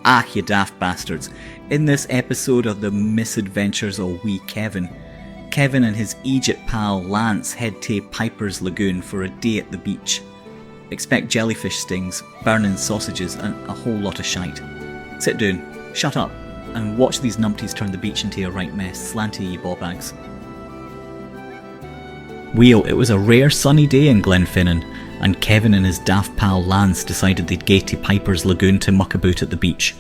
Ah, you daft bastards. In this episode of the Misadventures of wee Kevin, Kevin and his eejit pal Lance head to Piper's Lagoon for a day at the beach. Expect jellyfish stings, burnin sausages and a whole lot of shite. Sit down, shut up, and watch these numpties turn the beach into a right mess. Slàinte, ye bawbags. Well, it was a rare sunny day in Glenfinnan, and Kevin and his daft pal Lance decided they'd go to Piper's Lagoon to muck about at the beach.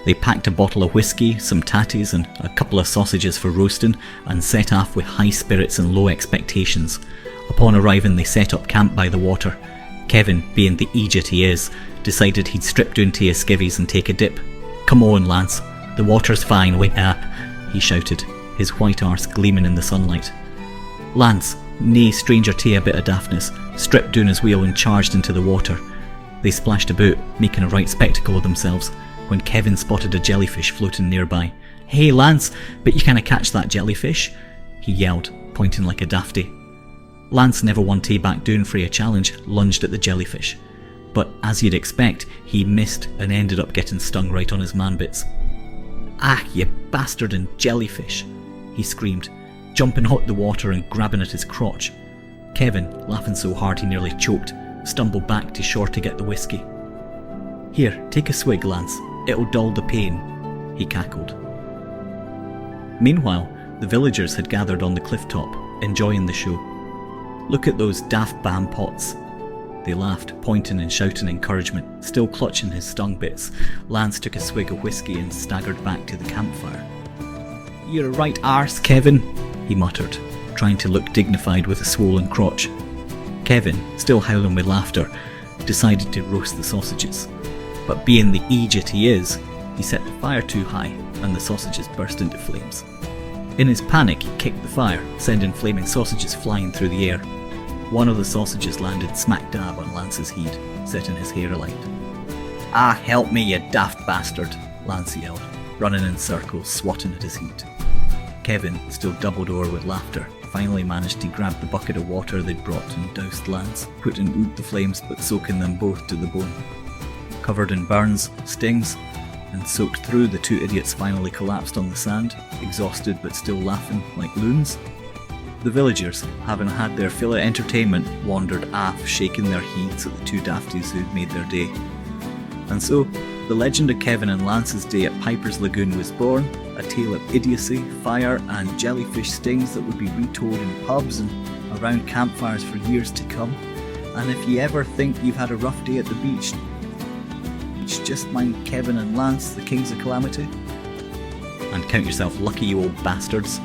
They packed a bottle of whiskey, some tatties and a couple of sausages for roasting, and set off with high spirits and low expectations. Upon arriving, they set up camp by the water. Kevin, being the eejit he is, decided he'd strip down to his skivvies and take a dip. "Come on, Lance, the water's fine, he shouted, his white arse gleaming in the sunlight. Lance, nae stranger to a bit of daftness, stripped down his wheel and charged into the water. They splashed about, making a right spectacle of themselves, when Kevin spotted a jellyfish floating nearby. "Hey Lance, but you canna catch that jellyfish," he yelled, pointing like a dafty. Lance, never one to back down for a challenge, lunged at the jellyfish. But as you'd expect, he missed and ended up getting stung right on his man-bits. "Ah, you bastard and jellyfish," he screamed, jumping out the water and grabbing at his crotch. Kevin, laughing so hard he nearly choked, stumbled back to shore to get the whiskey. "Here, take a swig, Lance. It'll dull the pain," he cackled. Meanwhile, the villagers had gathered on the cliff top, enjoying the show. "Look at those daft bam pots." They laughed, pointing and shouting encouragement. Still clutching his stung bits, Lance took a swig of whiskey and staggered back to the campfire. "You're a right arse, Kevin," he muttered, trying to look dignified with a swollen crotch. Kevin, still howling with laughter, decided to roast the sausages. But being the eejit he is, he set the fire too high and the sausages burst into flames. In his panic, he kicked the fire, sending flaming sausages flying through the air. One of the sausages landed smack dab on Lance's head, setting his hair alight. "Ah, help me, you daft bastard," Lance yelled, running in circles, swatting at his heat. Kevin, still doubled over with laughter, finally managed to grab the bucket of water they'd brought and doused Lance, putting out the flames but soaking them both to the bone. Covered in burns, stings, and soaked through, the two idiots finally collapsed on the sand, exhausted but still laughing like loons. The villagers, having had their fill of entertainment, wandered aft, shaking their heads at the two dafties who'd made their day. And so, the legend of Kevin and Lance's day at Piper's Lagoon was born, a tale of idiocy, fire and jellyfish stings that would be retold in pubs and around campfires for years to come. And if you ever think you've had a rough day at the beach, just mind Kevin and Lance, the kings of calamity. And count yourself lucky, you old bastards.